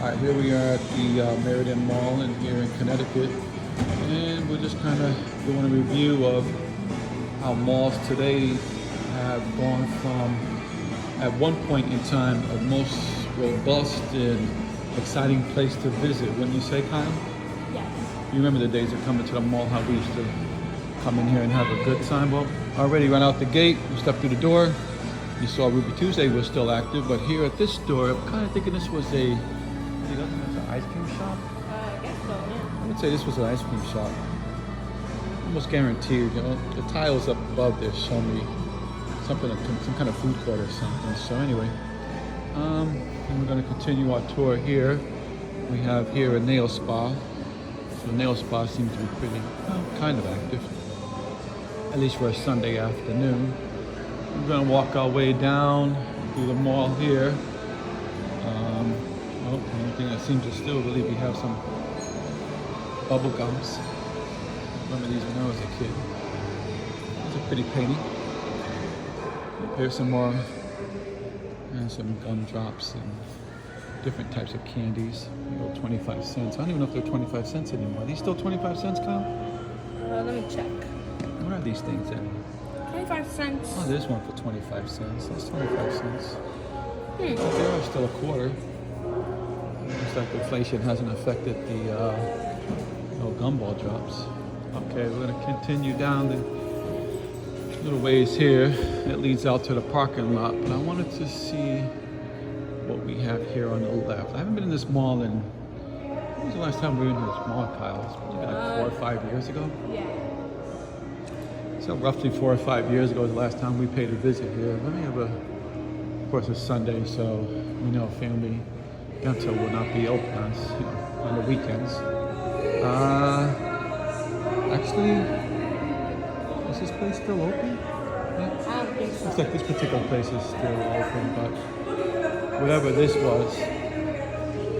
Alright, here we are at the Meriden Mall here in Connecticut, and we're just kind of doing a review of how malls today have gone from, at one point in time, a most robust and exciting place to visit. Wouldn't you say, Kyle? Yes. You remember the days of coming to the mall, how we used to come in here and have a good time? Well, already run out the gate, we stepped through the door, you saw Ruby Tuesday was still active, but here at this store, I'm kind of thinking this was an ice cream shop. I guess so, yeah. I would say this was an ice cream shop. Almost guaranteed, you know, the tiles up above there show me something, some kind of food court or something. So anyway, and we're going to continue our tour here. We have here a nail spa. So the nail spa seems to be pretty, kind of active, at least for a Sunday afternoon. We're going to walk our way down through the mall here. Well, the only thing that seems to still really we have some bubble gums. Remember these when I was a kid. These are pretty painting. Here's some more, and some gum drops and different types of candies. You know, 25 cents. I don't even know if they're 25 cents anymore. Are these still 25 cents, Kyle? Let me check. What are these things in? 25 cents. Oh, there's one for 25 cents. That's 25 cents. But Hmm. they are still a quarter. Looks like inflation hasn't affected the gumball drops. Okay, we're gonna continue down the little ways here. It leads out to the parking lot, but I wanted to see what we have here on the left. I haven't been in this mall in, when was the last time we were in this mall, Kyle? It's probably like 4 or 5 years ago. Yeah. So roughly 4 or 5 years ago was the last time we paid a visit here. Let me have of course it's Sunday, so we know family dental will not be open on the weekends. Actually, is this place still open? Yeah. I don't think so. Looks like this particular place is still open, but whatever this was,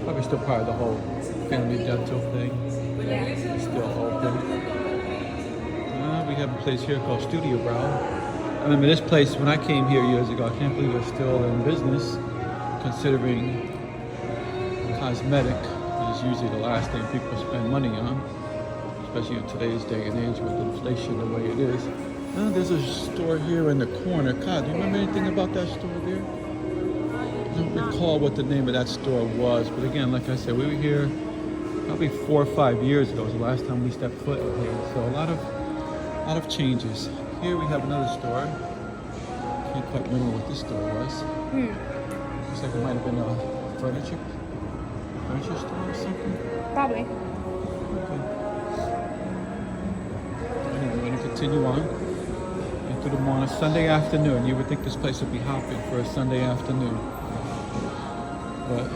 probably still part of the whole family dental thing. Yeah. It's still open. We have a place here called Studio Brow. I remember this place when I came here years ago. I can't believe it's still in business, considering cosmetic is usually the last thing people spend money on, especially in today's day and age with inflation the way it is. There's a store here in the corner. God, do you remember anything about that store there? I don't recall what the name of that store was, but again, like I said, we were here probably 4 or 5 years ago was the last time we stepped foot in here. So a lot of changes. Here we have another store. Can't quite remember what this store was. Looks like it might have been a furniture store or something. Probably. Okay. Anyway, we're gonna continue on into the mall on a Sunday afternoon. You would think this place would be hopping for a Sunday afternoon, but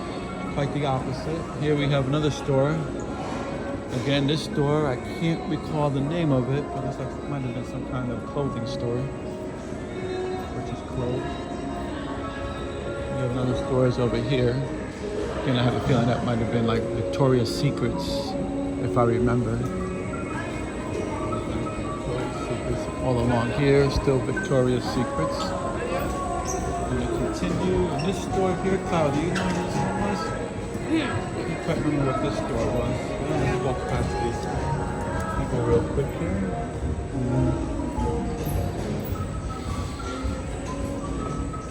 quite the opposite. Here we have another store. Again, this store, I can't recall the name of it, but it's like it might have been some kind of clothing store, which is closed. We have another stores over here. Again, I have a feeling that might have been like Victoria's Secrets, if I remember. Victoria's Secrets all along here, still Victoria's Secrets. And we continue in this store here. Kyle, do you know what this one was? I can't quite remember what this store was. Let's walk past these people real quick here.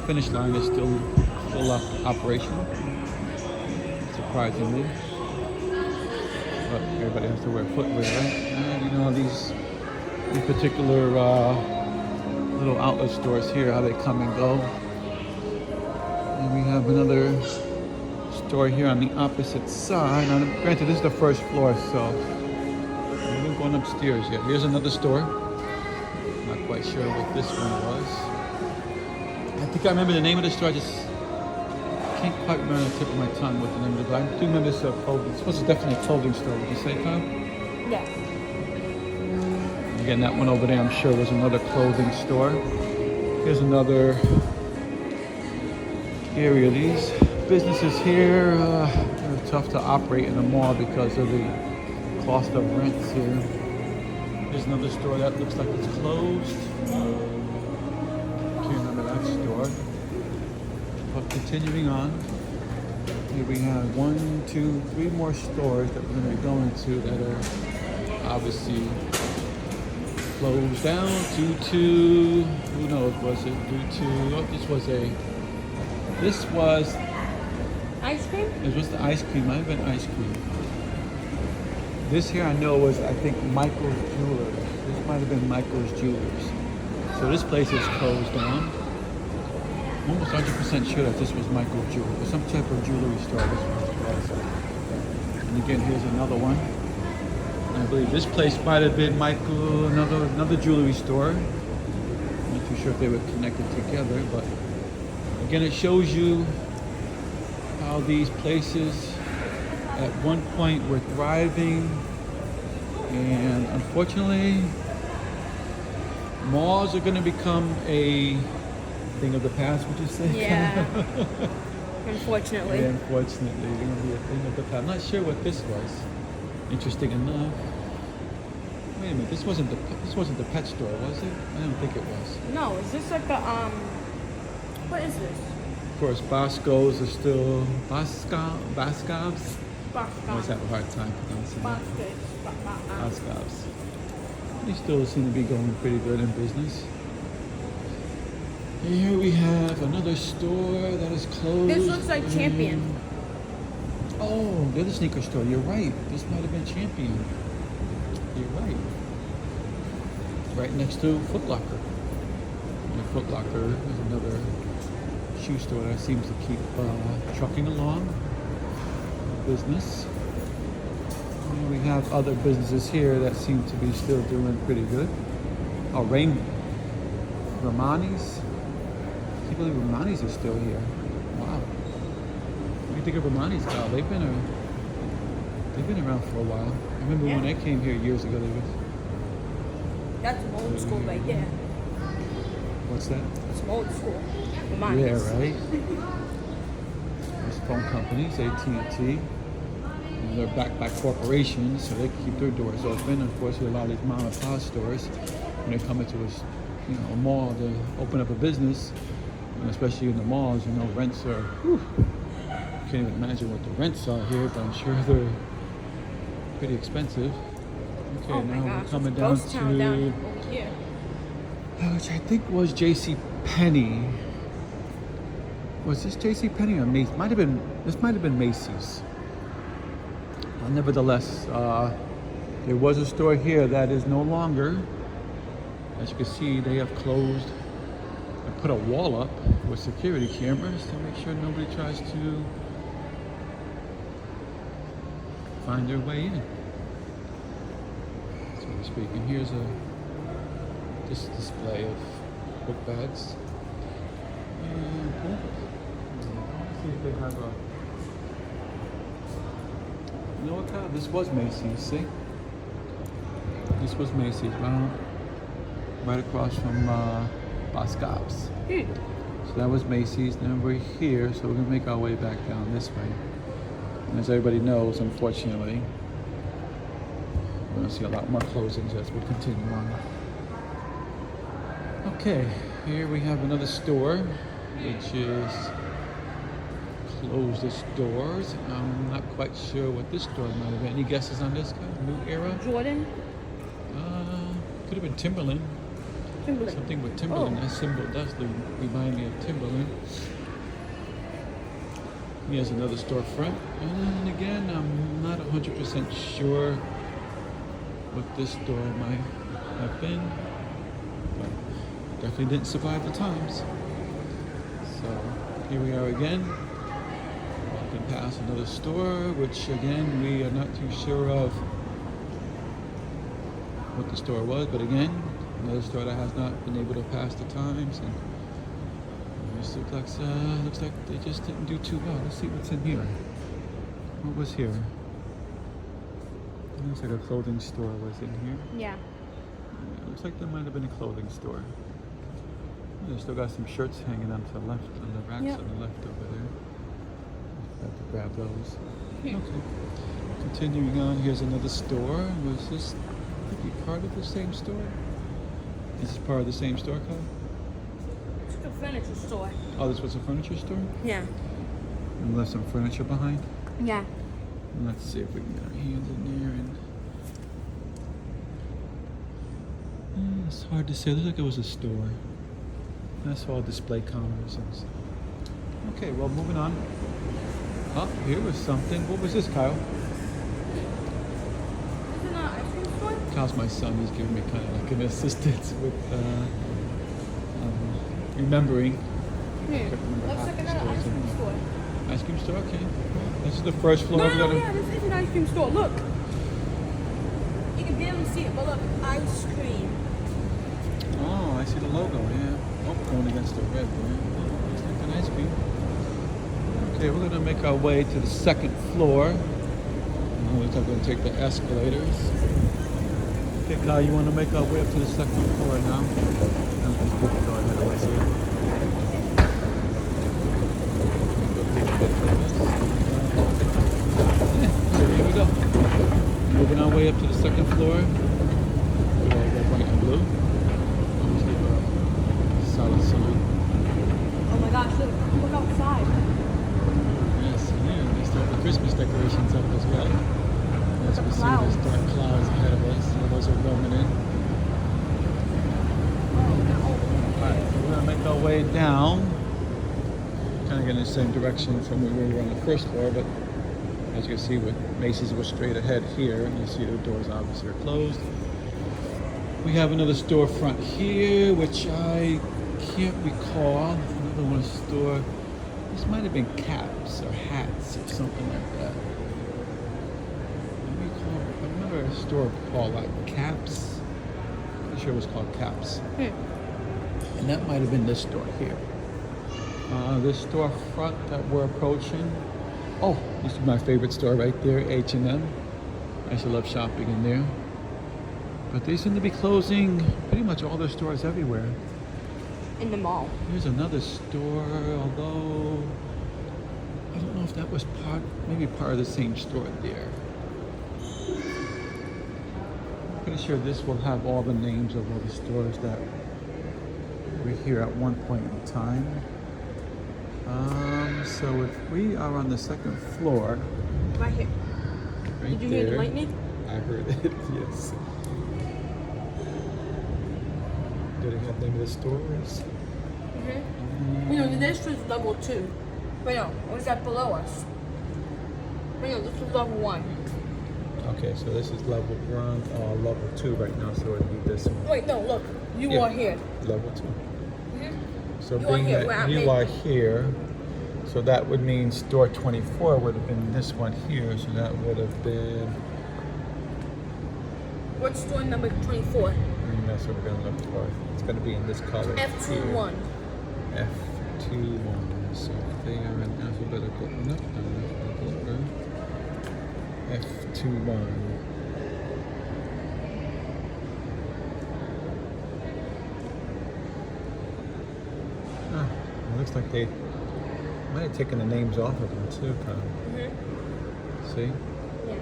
Finish line is still operational, surprisingly. But everybody has to wear footwear, right? And you know these particular little outlet stores here, how they come and go. And we have another store here on the opposite side. Now, granted, this is the first floor, so we haven't gone upstairs yet. Here's another store. Not quite sure what this one was. I think I remember the name of the store. I just can't quite remember on the tip of my tongue what the name of it was. I do remember this clothing. This was definitely a clothing store. Would you say, Tom? Yes. Again, that one over there, I'm sure, was another clothing store. Here's another area. These businesses here are tough to operate in a mall because of the cost of rents here. Here's another store that looks like it's closed. Can't remember that store. But continuing on, Here we have 1, 2, 3 more stores that we're going to be going to that are obviously closed down due to, who knows, was it due to, oh, this was Ice cream? it was the ice cream, might have been ice cream. This here I know was, I think, Michael's Jewelers. This might have been Michael's Jewelers. So this place is closed down. I'm almost 100% sure that this was Michael's Jewelers, some type of jewelry store this was. And again, here's another one. I believe this place might have been Michael, another jewelry store. I'm not too sure if they were connected together, but again, it shows you how these places at one point were thriving, and unfortunately, malls are going to become a thing of the past, would you say? Yeah. Unfortunately. Yeah, unfortunately, they're going to be a thing of the past. I'm not sure what this was. Interesting enough. Wait a minute, this wasn't the pet store, was it? I don't think it was. No, is this like a what is this? Of course, Bosco's are still Boscov's. I always have a hard time pronouncing that. Boscov's. They still seem to be going pretty good in business. And here we have another store that is closed. This looks like Champion. Oh, the other sneaker store. You're right. This might have been Champion. You're right. Right next to Foot Locker. And Foot Locker is another shoe store that seems to keep trucking along. Business. And we have other businesses here that seem to be still doing pretty good. Oh, Romani's. I can't believe Romani's is still here. Wow. What do you think of Romani's, Kyle? They've been around for a while. I remember when I came here years ago. That's some old school right there. What's that? Some old school. Yeah, right. There's phone companies, AT&T. They're backed by corporations, so they can keep their doors open. Unfortunately, a lot of these mom and pop stores, when they come into a mall to open up a business, and especially in the malls, rents are. Whew, can't even imagine what the rents are here, but I'm sure they're pretty expensive. Okay, Oh now my we're gosh, coming it's a down ghost town down to over here. which I think was J.C. Penney. Was this J.C. Penney or Macy's? This might have been Macy's. Nevertheless, there was a store here that is no longer. As you can see, they have closed and put a wall up with security cameras to make sure nobody tries to find their way in, so to speak. And here's this display of book bags. And let's see if they have a. You know what, Kyle? This was Macy's, see? This was Macy's, right across from Boscov's. So that was Macy's. Now we're here, so we're going to make our way back down this way. And as everybody knows, unfortunately, we're going to see a lot more closings as we continue on. Okay, here we have another store, which is closed its doors. I'm not quite sure what this store might have been. Any guesses on this guy? New Era? Jordan? Could have been Timberland. Timberland. Something with Timberland. Oh. That symbol does remind me of Timberland. Here's another storefront. And then again, I'm not 100% sure what this store might have been. But definitely didn't survive the times. So here we are again. Walking past another store, which again, we are not too sure of what the store was, but again, another store that has not been able to pass the times, and this looks like they just didn't do too well. Let's see what's in here. What was here? It looks like a clothing store was in here. Yeah. It looks like there might have been a clothing store. They still got some shirts hanging on to the left, on the racks on the left over there. Have to grab those. Okay. Continuing on, here's another store. Was this could be part of the same store? Is this part of the same store, Kyle? It's a furniture store. Oh, this was a furniture store? Yeah. And left some furniture behind. Yeah. Let's see if we can get our hands in there and. It's hard to say. It looks like it was a store. That's all display counters and stuff. Okay, well, moving on. Oh, here was something. What was this, Kyle? Is it an ice cream store? Kyle's my son. He's giving me kind of like an assistance with remembering. Looks like another ice cream store. Ice cream store, okay. This is the first floor. No, We gotta- yeah, this is an ice cream store. Look. You can barely see it, but look, ice cream. Oh, I see the logo, yeah. Oh, going against the red there. Looks like an ice cream. Okay, we're gonna make our way to the second floor. Looks like we're gonna take the escalators. Okay, Kyle, you wanna make our way up to the second floor now? I'm just going ahead and see it. So here we go. Moving our way up to the second floor. With all red, white, and blue. Almost like a solid sign. Oh my gosh, look outside. Yes, yeah, they start the Christmas decorations up as well. As we see Clouds. these dark clouds ahead of us, so those are rolling in. Alright, so we're gonna make our way down. Kind of getting in the same direction from where we were on the first floor, but as you can see with Macy's was straight ahead here, and you see the doors obviously are closed. We have another storefront here, which I can't recall. Another one store. This might have been caps or hats or something like that. I remember a store called like Caps. Pretty sure it was called Caps. And that might have been this store here. This storefront that we're approaching. Oh, this is my favorite store right there, H&M. I used to love shopping in there. But they seem to be closing pretty much all their stores everywhere. In the mall. Here's another store, although I don't know if that was maybe part of the same store there. I'm pretty sure this will have all the names of all the stores that were here at one point in time. So if we are on the second floor, Right here. right Did you there, hear the lightning? I heard it, yes. Do they have the name of the stores? You know, this was level 2. Wait, no, what is that below us? Wait, no, this was level 1. Okay, so this is level 1, level 2 right now, so it'd be this one. Wait, no, look. You Yeah. are here. Level 2. So You are being here, where that I'm you in. are here, so that would mean store 24 would have been this one here, so that would have been, What's store number 24? that's what we're going to look for. It's going to be in this color F21. here. F21. So if they are in alphabetical, no, not alphabetical order. F21. It looks like they might have taken the names off of them too, kind of. See? Yeah.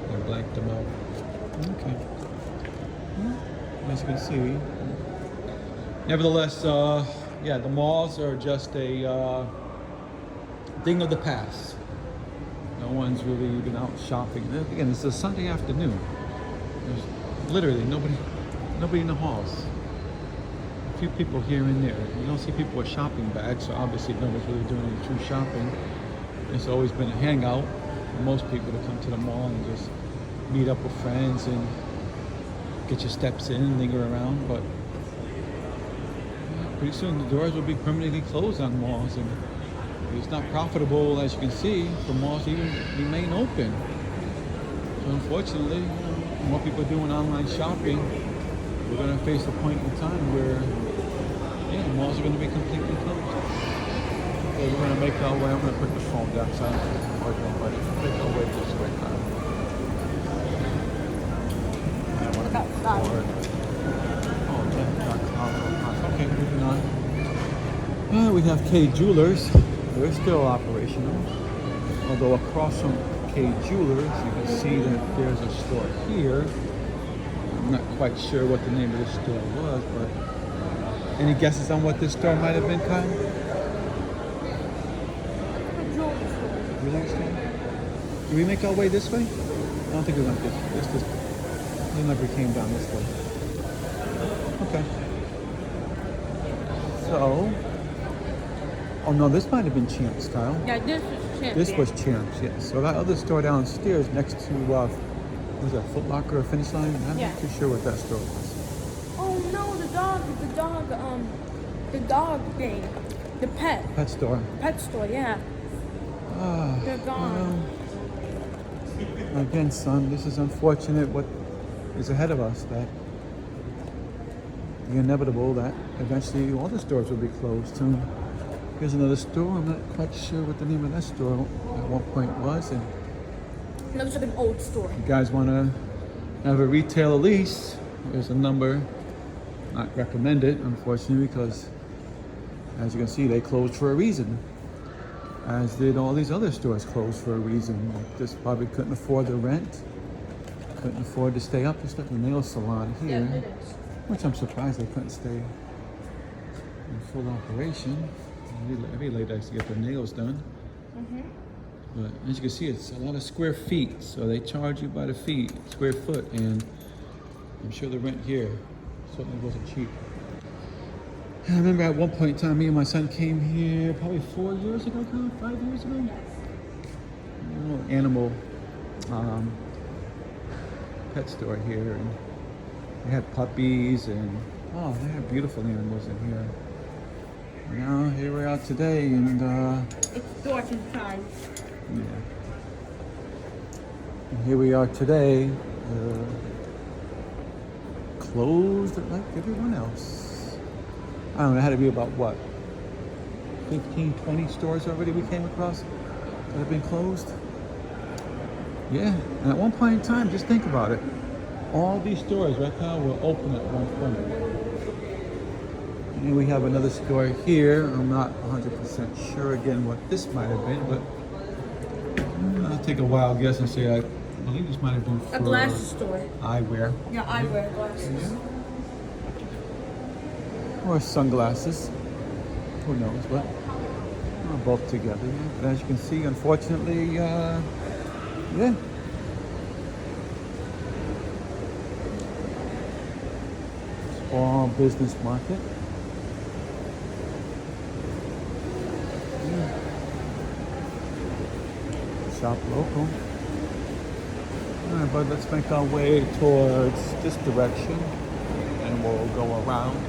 They blanked them out. Okay. Well, as you can see, nevertheless, yeah, the malls are just a thing of the past. No one's really been out shopping. Again, it's a Sunday afternoon. There's literally nobody in the halls. A few people here and there. You don't see people with shopping bags, so obviously nobody's really doing any true shopping. It's always been a hangout for most people to come to the mall and just meet up with friends and get your steps in and linger around. But pretty soon the doors will be permanently closed on malls, and it's not profitable, as you can see, for malls to even remain open. So unfortunately, more people doing online shopping, we're going to face a point in time where, yeah, the malls are going to be completely closed. So we're going to make our way. I'm going to put the phone down so I don't avoid nobody. Make our way this way, Kyle. Look outside. Okay, moving on. We have K Jewelers. They're still operational. Although across from K Jewelers, you can see that there's a store here. I'm not quite sure what the name of this store was, but any guesses on what this store might have been, Kyle? The jewelry Convenience store. Did we make our way this way? I don't think we went this. We never came down this way. Okay. So, oh no, this might have been Champs, Kyle. Yeah, this is Champs. This was Champs, yes. So that other store downstairs next to, what was that, Foot Locker or Finish Line? I'm Yeah. not too sure what that store was. Oh no, the dog thing. The Pet store. pet store, yeah. Ah, They're gone. well, again, son, this is unfortunate what is ahead of us, that the inevitable that eventually all the stores will be closed soon. Here's another store. I'm not quite sure what the name of that store at one point was. And It looks like an old store. if you guys want to have a retailer lease, there's a number. Not recommended, unfortunately, because as you can see, they closed for a reason. As did all these other stores closed for a reason. Like this probably couldn't afford the rent, couldn't afford to stay up. There's like a nail salon here, Yeah, it is. which I'm surprised they couldn't stay in full operation. Every lady likes to get their nails done. But as you can see, it's a lot of square feet, so they charge you by the feet, square foot, and I'm sure the rent here certainly wasn't cheap. And I remember at one point in time, me and my son came here probably 4 years ago, 5 years ago. A little animal pet store here, and they had puppies and oh, they had beautiful animals in here. Now here we are today, and It's Dorothy time. yeah. And here we are today, closed like everyone else. I don't know, it had to be about what? 15, 20 stores already we came across that have been closed. Yeah, and at one point in time, just think about it. All these stores right now were open at one point. And we have another store here. I'm not 100% sure again what this might have been, but I'll take a wild guess and say I believe this might have been for A glasses store. eyewear. Yeah, eyewear glasses. Or sunglasses. Who knows, but both together. Yeah. But as you can see, unfortunately, yeah. Small business market. Yeah. Shop local. Alright, but let's make our way towards this direction and we'll go around and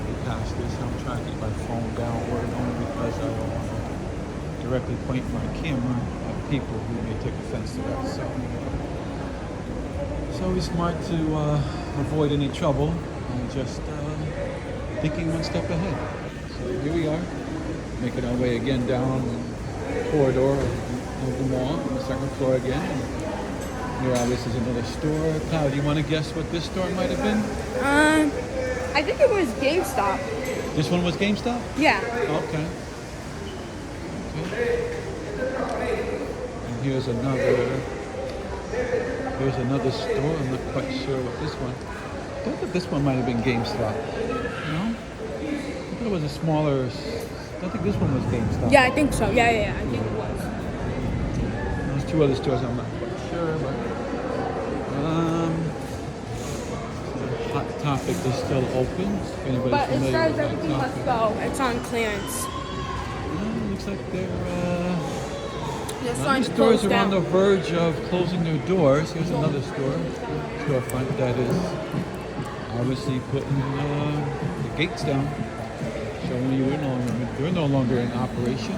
get past this. I'm trying to get my phone downward only because I don't want to directly point my camera at people who may take offense to that. So it's always smart to avoid any trouble and just thinking one step ahead. So here we are, making our way again down the corridor of the mall, on the second floor again. Here, this is another store. Kyle, do you want to guess what this store might have been? I think it was GameStop. This one was GameStop? Yeah. Okay. And here's another store. I'm not quite sure what this one. I thought that this one might have been GameStop. No? I thought it was a smaller. I think this one was GameStop. Yeah, I think so. Yeah. I think it was. There's two other stores. I'm not quite sure, but Hot Topic is still open. If anybody's But it familiar says with everything Hot must Topic. go. It's on clearance. Looks like they're. They're Now starting these to stores close are on down. the verge of closing their doors. Here's another storefront that is obviously putting the gates down, showing you they're no longer in operation.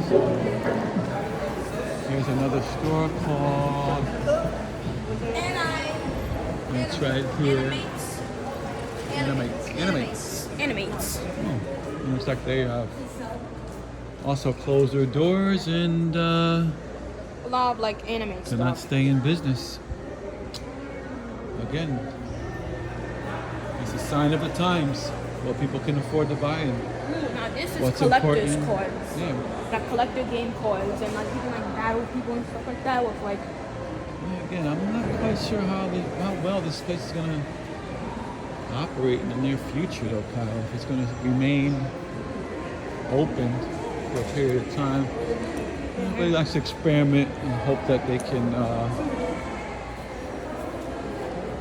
So here's another store called. It's right here. Animates. Oh, looks like they have also closed their doors and. A lot of like anime To not stuff. stay in business. Again, it's a sign of the times. What people can afford to buy and Ooh, now this is what's collector's important. cards. Yeah. Like collector game cards and like people like battle people and stuff like that with like Again, I'm not quite sure how well this place is gonna operate in the near future, though, Kyle. If it's gonna remain open for a period of time. Everybody likes to experiment and hope that they can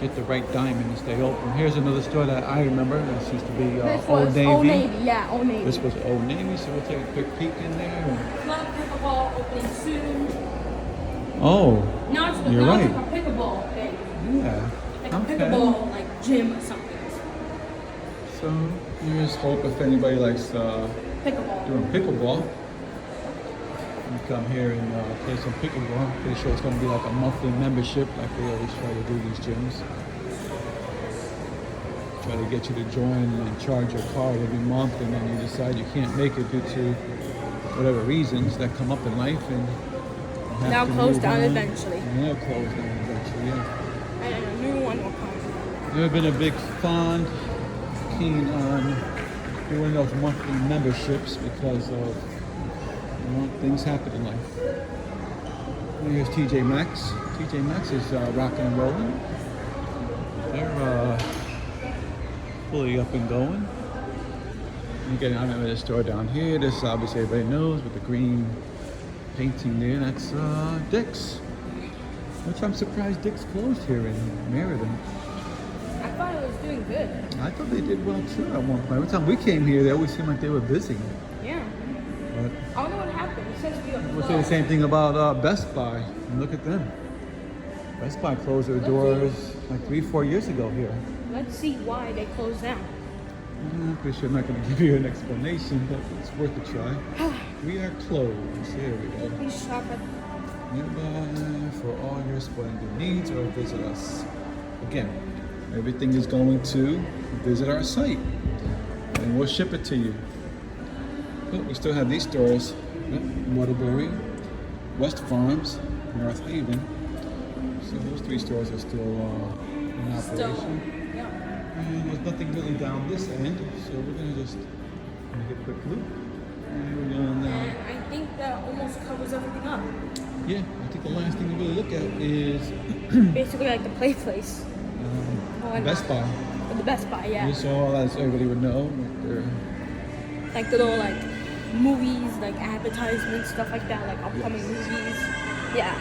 get the right diamond and stay open. Here's another store that I remember. This used to be This Old was Navy. Old Navy, yeah, Old Navy. This was Old Navy, so we'll take a quick peek in there. Club pickleball opening soon. Oh, Now it's, You're now right. it's like a pickleball thing. yeah. Like a Okay. pickleball like gym or something. So here's hope if anybody likes Pickleball. doing pickleball. You come here and play some pickleball. Pretty sure it's going to be like a monthly membership, like they always try to do these gyms. Try to get you to join and charge your card every month, and then you decide you can't make it due to whatever reasons that come up in life, and you have Now to close move down on. eventually. And they'll close down eventually. Yeah. And a new one will come. Never been a big keen on doing those monthly memberships because of things happen in life. Here's TJ Maxx. TJ Maxx is rocking and rolling. They're fully up and going. You get out of the store down here. This obviously everybody knows with the green painting there. That's Dick's. Which I'm surprised Dick's closed here in Meriden. I thought it was doing good. I thought they did well too at one point. Every time we came here, they always seemed like they were busy. Yeah. But I don't know what happened. It says we are we'll say the same thing about Best Buy. And look at them. Best Buy closed their doors like 3-4 years ago here. Let's see why they closed down. I'm pretty sure I'm not going to give you an explanation, but it's worth a try. We are closed. There we go. Please shop at Nearby for all your sporting good needs or visit us. Again, everything is going to visit our site and we'll ship it to you. But we still have these stores: Waterbury, West Farms, North Haven. So those 3 stores are still in operation. Yeah. And there's nothing really down this end, so we're gonna just make a quick loop. And we're gonna, And I think that almost covers everything up. yeah, I think the last thing to really look at is Basically like the play place. and Best Buy. Or the Best Buy, yeah. This all, as everybody would know, with their Like the little like movies, like advertisements, stuff like that, like upcoming movies. Yeah.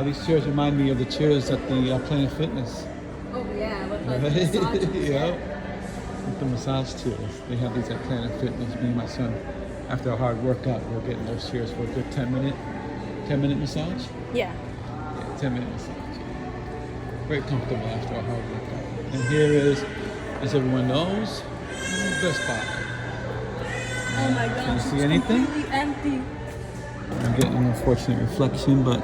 these chairs remind me of the chairs at the Planet Fitness. Oh yeah, with like massages. Yeah, with the massage chairs. They have these at Planet Fitness. Me and my son, after a hard workout, we're getting those chairs for a good 10-minute massage. Yeah. Yeah, 10-minute massage. Very comfortable after a hard workout. And here is, as everyone knows, Best Buy. Oh my gosh. Can you see it's anything? completely empty. I'm getting an unfortunate reflection, but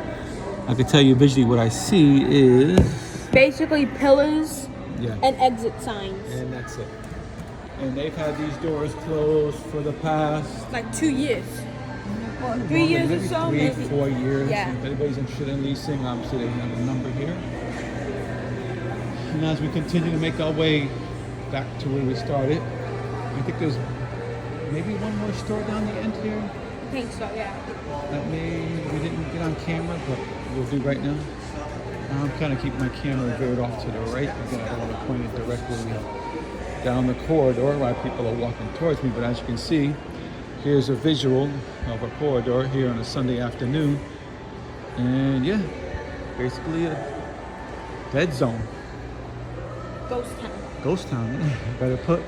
I can tell you visually what I see is, Basically pillars yeah, and exit signs. and that's it. And they've had these doors closed for the past Like 2 years. Or 3 years or maybe so, 3, maybe. 4 years. Yeah. If anybody's interested in leasing, obviously they have a number here. And as we continue to make our way back to where we started, I think there's maybe one more store down the end here I think so, yeah. that we didn't get on camera, but we'll do right now. I'm kind of keeping my camera veered off to the right. Again, I don't want to point it directly down the corridor while people are walking towards me, but as you can see, here's a visual of a corridor here on a Sunday afternoon. And yeah, basically a dead zone. Ghost town. Ghost town, yeah. Better put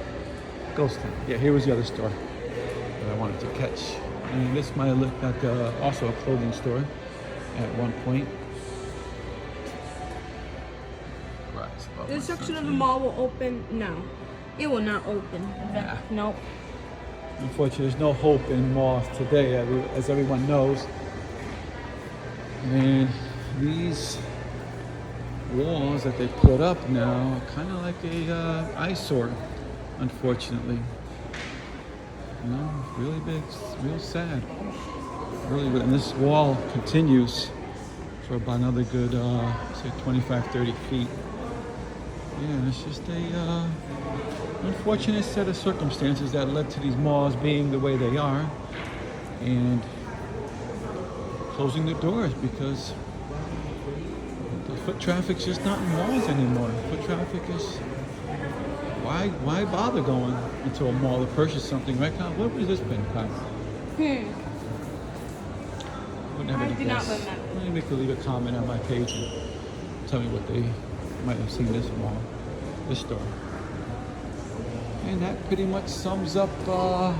ghost town. Yeah, here was the other store that I wanted to catch. And this might have looked like also a clothing store at one point. Right, it's about This section of the 1:13. mall will open. No, it will not open. Nah. Nope. Unfortunately, there's no hope in malls today, as everyone knows. And these walls that they put up now are kind of like a eyesore, unfortunately. You know, really big, real sad. Really, and this wall continues for about another good, say 25, 30 feet. Yeah, it's just a unfortunate set of circumstances that led to these malls being the way they are and closing their doors because the foot traffic's just not in malls anymore. Foot traffic is why bother going into a mall to purchase something, right, Kyle? What was this pen, Kyle? Wouldn't have I any do not guess. remember. Maybe you could leave a comment on my page and tell me what they might have seen this mall, this store. And that pretty much sums up. Oh,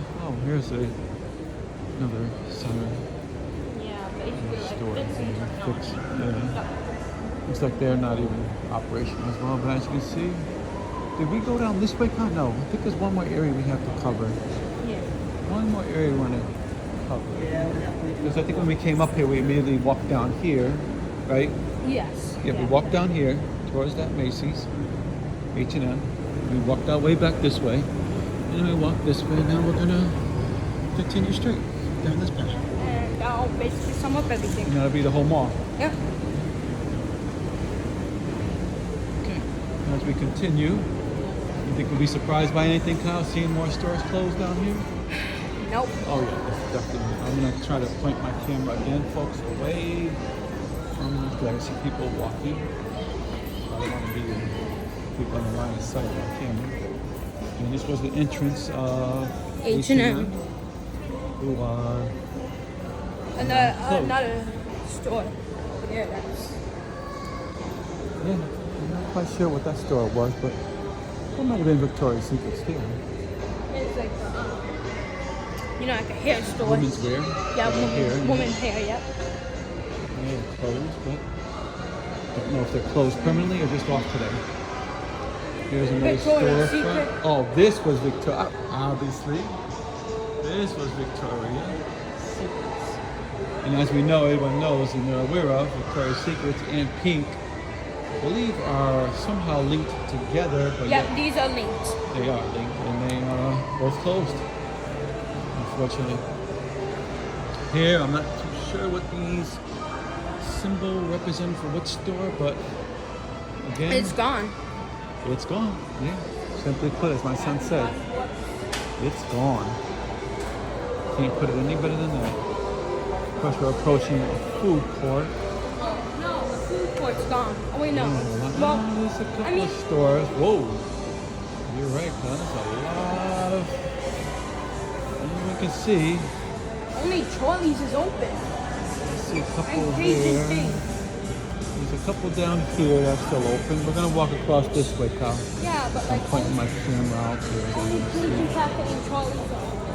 here's another center Yeah, basically store like thing. fixing Fix, technology. yeah. Looks like they're not even operational as well. But as you can see, did we go down this way, Kyle? No, I think there's one more area we have to cover. Yeah. One more area we want to cover. Because I think when we came up here, we immediately walked down here, right? Yes. Yeah, we walked down here towards that Macy's, H&M. We walked our way back this way, and then we walked this way. Now we're gonna continue straight down this path. And that'll basically sum up everything. And that'll be the whole mall. Yeah. Okay. As we continue, you think we'll be surprised by anything, Kyle? Seeing more stores closed down here? Nope. Oh yeah, that's definitely. I'm gonna try to point my camera again, folks, away from. Because I see people walking. I don't want to be in people in the line of sight of my camera. And this was the entrance of H&M. Who are And closed. another store. Yeah, that's. Yeah, I'm not quite sure what that store was, but it might have been Victoria's Secret still. It's like like a hair store. Women's wear. Yeah, Hair, women's hair. Yep. Yeah, they're closed, but don't know if they're closed permanently or just off today. Here's another Victoria's storefront. Secret. Oh, this was Victoria. Obviously, this was Victoria Secrets. And as we know, everyone knows and they're aware of, Victoria's Secrets and Pink, I believe, are somehow linked together. But Yep, yet these are linked. they are linked, and they are both closed. Unfortunately. Here, I'm not too sure what these symbols represent for which store, but again, It's gone. it's gone. Yeah. Simply put, as my son said, it's gone. Can't put it any better than that. Of course, we're approaching a food court. No, the food court's gone. Oh wait, no. Well, there's a couple of stores. Whoa. You're right, huh? There's a lot of. You can see. Only Charlie's is open. I see a couple And Cajun there. Thing. There's a couple down here that's still open. We're gonna walk across this way, Kyle. Yeah, but I'm like pointing my camera out here. as I only can Cajun see. Cafe and Charlie's are open.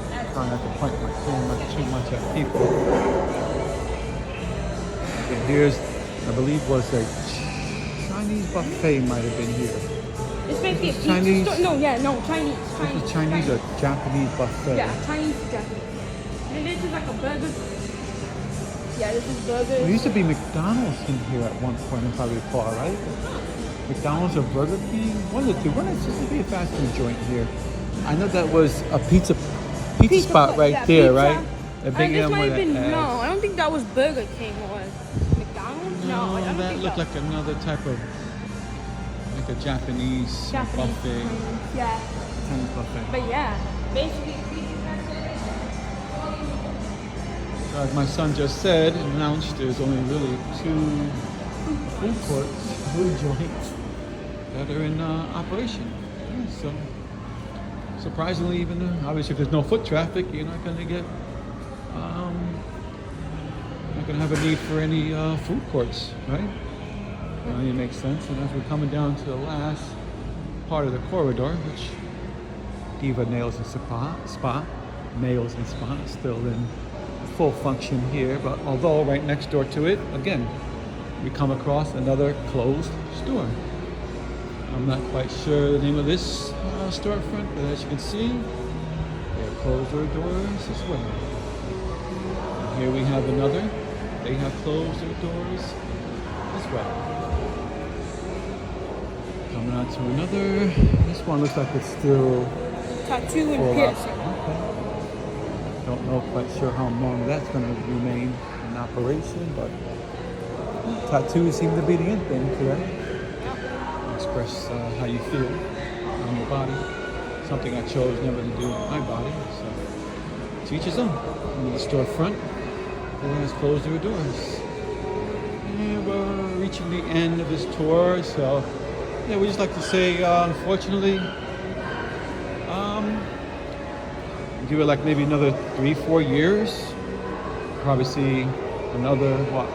That's Trying not to point my camera too much at people. And here's, I believe, was a Chinese buffet might have been here. This may be a pizza Chinese? store. No, yeah, no, Chinese. This is Chinese or Japanese buffet. Yeah, Chinese or Japanese. And this is like a burger. Yeah, this is burger. There used to be McDonald's in here at one point, if I recall, right? McDonald's or Burger King? One of the two. One is supposed to be a fast food joint here. I know that was a pizza spot pla- right yeah, there, pizza. right? The And big this M might with have been, an no, S. I don't think that was Burger King or McDonald's. No, I don't that think looked that like another type of, like a Japanese Japanese. buffet. Yeah, Chinese buffet. but yeah, basically pizza cafe. As my son just said and announced, there's only really two food courts, food joints that are in operation. Yeah, so surprisingly, even obviously if there's no foot traffic, you're not going to get, not going to have a need for any food courts, right? It makes sense. And as we're coming down to the last part of the corridor, which Diva Nails and Spa, Nails and Spa is still in full function here, but although right next door to it, again, we come across another closed store. I'm not quite sure the name of this storefront, but as you can see, they have closed their doors as well. And here we have another. They have closed their doors as well. Coming on to another. This one looks like it's still Tattoo and full up. piercing. Okay. Don't know quite sure how long that's going to remain in operation, but tattoos seem to be the end thing today. Express how you feel on your body. Something I chose never to do with my body. So to each his own. In the storefront, everyone has closed their doors. And we're reaching the end of this tour, so yeah, we just like to say, unfortunately, Give it like maybe another 3-4 years. Probably see another, what,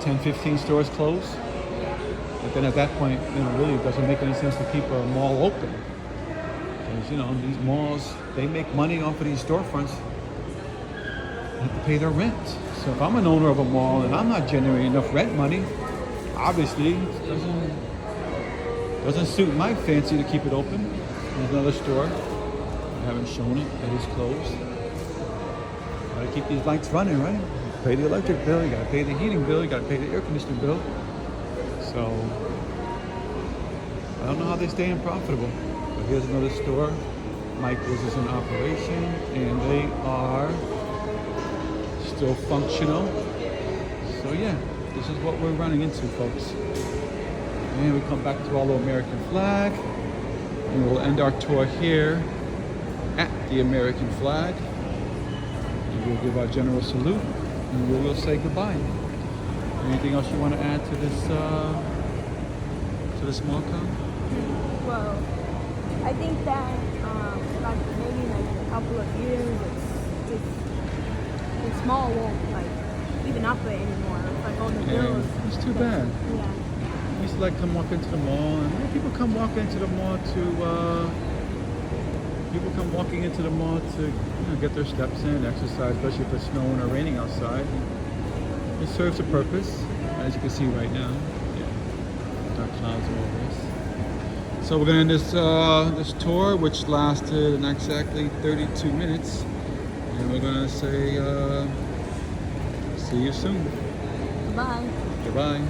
10, 15 stores close. But then at that point, really it doesn't make any sense to keep a mall open. Because, these malls, they make money off of these storefronts. They have to pay their rent. So if I'm an owner of a mall and I'm not generating enough rent money, obviously it doesn't suit my fancy to keep it open. There's another store. I haven't shown it, that is closed. Gotta keep these lights running, right? Pay the electric bill, you gotta pay the heating bill, you gotta pay the air conditioning bill. So, I don't know how they stay profitable. But here's another store. Michael's is in operation, and they are still functional. So yeah, this is what we're running into, folks. And we come back to our little American flag, and we'll end our tour here at the American flag. And we'll give our general salute, and we will say goodbye. Anything else you want to add to this mall, Con? Well, I think that like maybe like in a couple of years, the small won't like even operate anymore. It's like all the bills. It's too bad. Yeah. I used to like come walk into the mall, and people come walking into the mall to get their steps in, exercise, especially if it's snowing or raining outside. It serves a purpose, as you can see right now. Yeah, dark clouds over us. So we're gonna end this this tour, which lasted exactly 32 minutes, and we're gonna say see you soon. Bye. Goodbye.